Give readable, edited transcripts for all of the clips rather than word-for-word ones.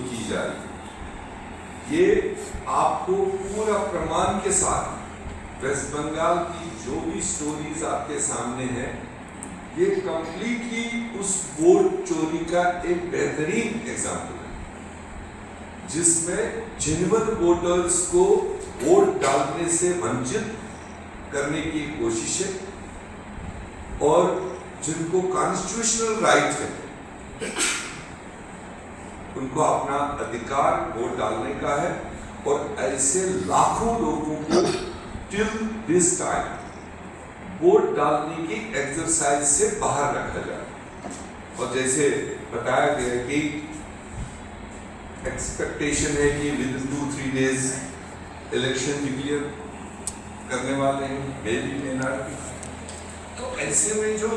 کی جا رہی. یہ آپ کو پورا پرمان کے ساتھ ویسٹ بنگال کی جو بھی سٹوریز آپ کے سامنے ہیں یہ کمپلیٹلی اس ووٹ چوری کا ایک بہترین ایگزامپل ہے جس میں جینون ووٹرز کو ووٹ ڈالنے سے ونچت کرنے کی کوشش ہے اور جن کو کانسٹیٹیوشنل رائٹ ہے ان کو اپنا ادھیکار ووٹ ڈالنے کا ہے. اور ایسے لاکھوں لوگوں کو ٹل دس ٹائم ووٹ ڈالنے کی ایکسرسائز سے باہر رکھا جائے. اور جیسے بتایا گیا کہ ایکسپیکٹیشن ہے کہ with in 2-3 days election declare کرنے والے ہیں میری مینارٹی. تو ایسے میں جو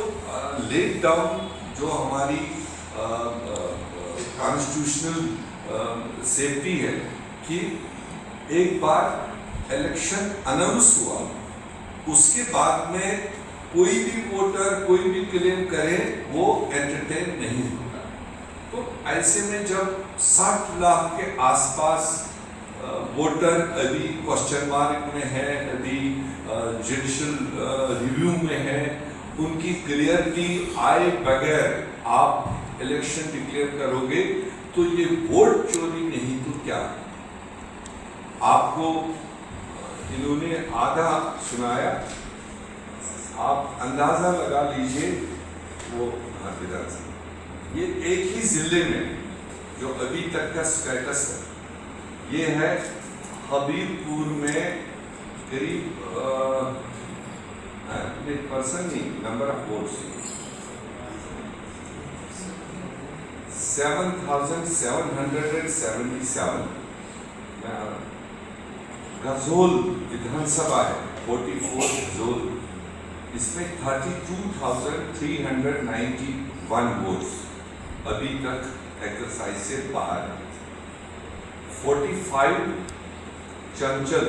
لیٹ ڈاؤن جو ہماری کانسٹیٹیوشنل سیفٹی ہے کہ ایک بار الیکشن اناؤنس ہوا اس کے بعد میں کوئی بھی ووٹر کوئی بھی کلیم کرے وہ انٹرٹین نہیں ہوتا. تو ایسے میں جب 60 لاکھ کے آس پاس ووٹر ابھی کوشچن مارک میں ہے, ابھی جوڈیشل ریویو میں ہے, ان کی کلیئرٹی آئے بغیر آپ الیکشن ڈکلیئر کرو گے تو یہ ووٹ چوری نہیں تو کیا. آپ کو انہوں نے آدھا سنایا, آپ اندازہ لگا لیجئے وہ یہ ایک ہی ضلع میں جو ابھی تک کا سٹیٹس ہے یہ ہے حبیب پور میں قریب پرسن نہیں number of votes 7,777. غزول Vidhan Sabha ہے 44 غزول, اس میں 32,391 ووٹس ابھی تک ایکسرسائز سے باہر ہے. 45 چنچل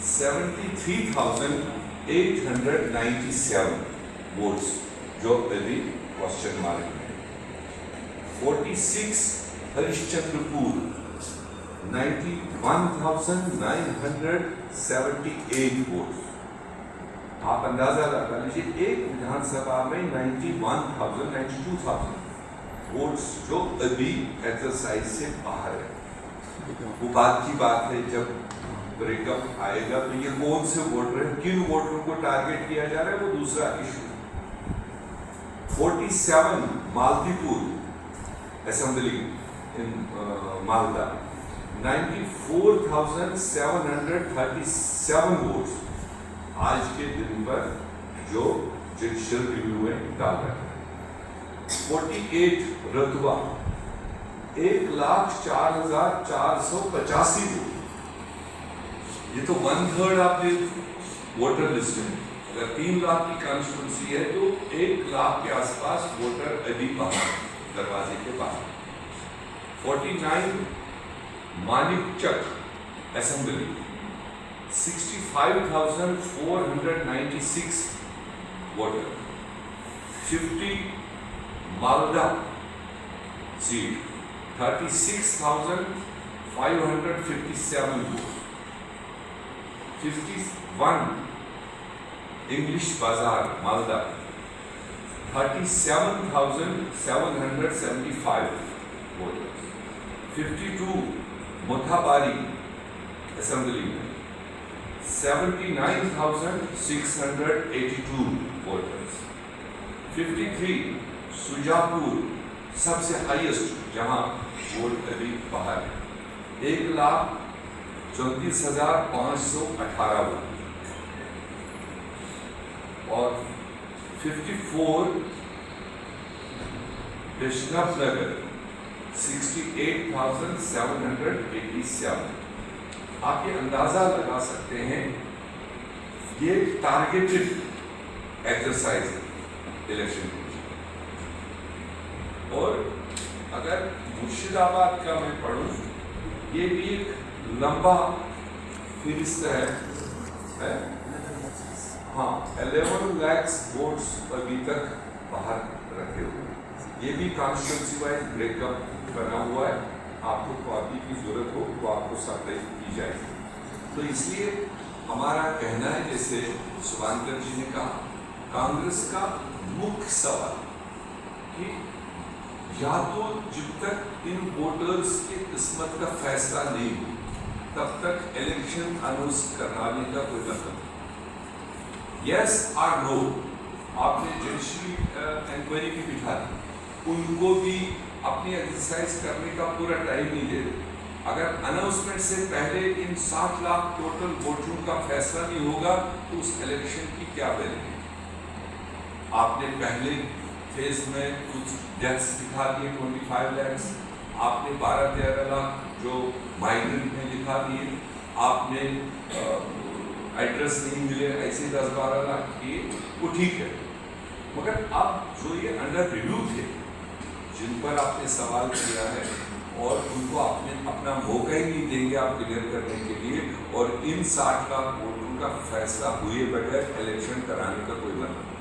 73,897 ووٹس جو ابھی کوشچن مارک میں. 46 ہریش چندر پور 91,978 ووٹس. آپ اندازہ لگا لیجیے ایک ودھان سبھا میں 92,000 ووٹس جو ابھی ایکسرسائز سے باہر ہے. وہ بات کی بات ہے جب بریک اپ آئے گا تو یہ کون سے ووٹر ہیں, کن ووٹروں کو ٹارگیٹ کیا جا رہا ہے وہ دوسرا ایشو. 47 مالتی پور اسمبلی ان مالدہ 94,737 ووٹس آج کے دن پر جو جوڈیشل ریویو میں ڈال رہے ہیں. 48 رتبہ 1,04,485 ووٹ. یہ تو 1/3 آپ نے ووٹر لسٹ میں. اگر 3 لاکھ کی کانسٹیٹوئنسی ہے تو 1 لاکھ کے آس پاس ووٹر ابھی باہر دروازے کے باہر. 49 Manikchak assembly 65,496 voter. 50 Malda seat 36,557 vote. 51 English Bazar Malda 37,775 voters. 52 متھاباری assembly میں 79,682 ووٹرز. 53 سجاپور سب سے ہائیسٹ جہاں ووٹ ابھی باہر ہے 1,34,518 ووٹ. اور 54 بشنب نگر 68,787. آپ یہ اندازہ لگا سکتے ہیں یہ ٹارگیٹڈ ایکسرسائز الیکشن. اور اگر مرشد آباد کا میں پڑھوں یہ بھی ایک لمبا فہرست ہے. ہاں 11 lakhs ووٹس ابھی تک باہر رکھے ہوئے. یہ بھی کانسٹیٹوئنسی وائز بریک اپ بنا ہوا ہے. آپ کو کاپی کی ضرورت ہو تو آپ کو سپلائی کی جائے گی. تو اس لیے ہمارا کہنا ہے جیسے سبھانکر جی نے کہا کانگریس کا مکھ سوال کہ یا تو جب تک ان ووٹرز کی قسمت کا فیصلہ نہیں ہو تب تک الیکشن اناؤنس کرانے کا کوئی مطلب نہیں. یس اور نو آپ نے جوڈیشری انکوائری بھی بٹھا دی, ان کو بھی اپنی ایکسرسائز کرنے کا پورا ٹائم نہیں دے رہے. اگر اناؤنسمنٹ سے پہلے ان 60 لاکھ ٹوٹل ووٹروں کا فیصلہ نہیں ہوگا تو اس الیکشن کی کیا ویلیڈیٹی. آپ نے پہلے فیز میں کچھ ڈیتھس دکھا دیے 25 لاکھ, آپ نے 12-13 لاکھ جو مائگرنٹ میں دکھا دیے, آپ نے ایڈریس نہیں ملے ایسے 10-12 لاکھ کیے, وہ ٹھیک ہے. مگر اب جو یہ انڈر ریویو تھے جن پر آپ نے سوال کیا ہے اور ان کو آپ نے اپنا موقع ہی نہیں دیں گے آپ کلیئر کرنے کے لیے, اور ان 60 لاکھ ووٹوں کا فیصلہ ہوئے بغیر الیکشن کرانے کا کوئی مطلب نہیں.